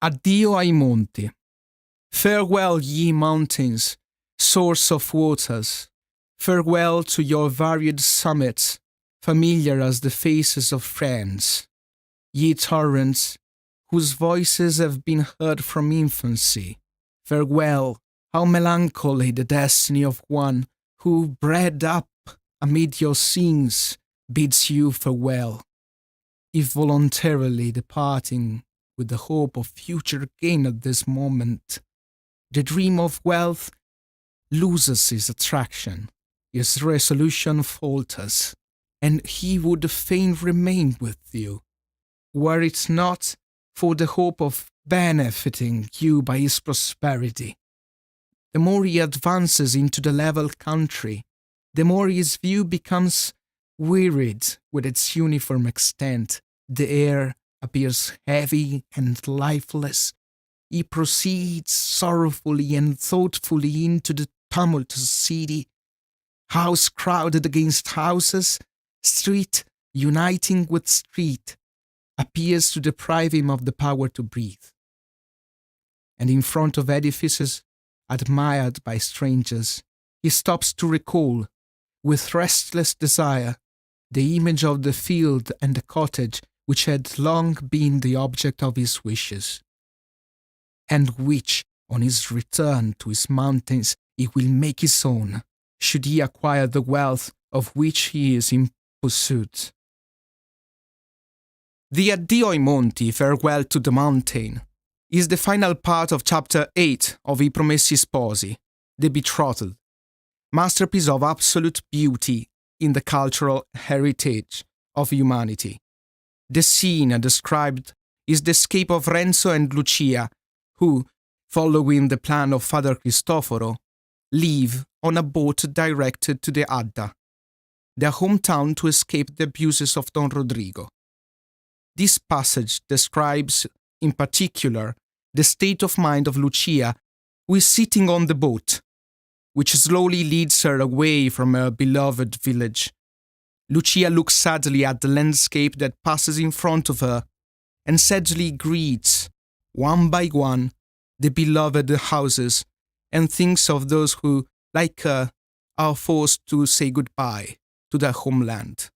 Addio ai Monti. Farewell, ye mountains, source of waters. Farewell to your varied summits, familiar as the faces of friends. Ye torrents, whose voices have been heard from infancy. Farewell, how melancholy the destiny of one who, bred up amid your scenes, bids you farewell, if voluntarily departing with the hope of future gain at this moment. The dream of wealth loses its attraction, his resolution falters, and he would fain remain with you, were it not for the hope of benefiting you by his prosperity. The more he advances into the level country, the more his view becomes wearied with its uniform extent. The air appears heavy and lifeless. He proceeds sorrowfully and thoughtfully into the tumultuous city, house crowded against houses, street uniting with street, appears to deprive him of the power to breathe. And in front of edifices admired by strangers, he stops to recall, with restless desire, the image of the field and the cottage which had long been the object of his wishes, and which, on his return to his mountains, he will make his own, should he acquire the wealth of which he is in pursuit. The Addio ai Monti, Farewell to the Mountain, is the final part of Chapter 8 of I Promessi Sposi, The Betrothed, masterpiece of absolute beauty in the cultural heritage of humanity. The scene described is the escape of Renzo and Lucia, who, following the plan of Father Cristoforo, leave on a boat directed to the Adda, their hometown, to escape the abuses of Don Rodrigo. This passage describes, in particular, the state of mind of Lucia, who is sitting on the boat, which slowly leads her away from her beloved village. Lucia looks sadly at the landscape that passes in front of her, and sadly greets, one by one, the beloved houses, and thinks of those who, like her, are forced to say goodbye to their homeland.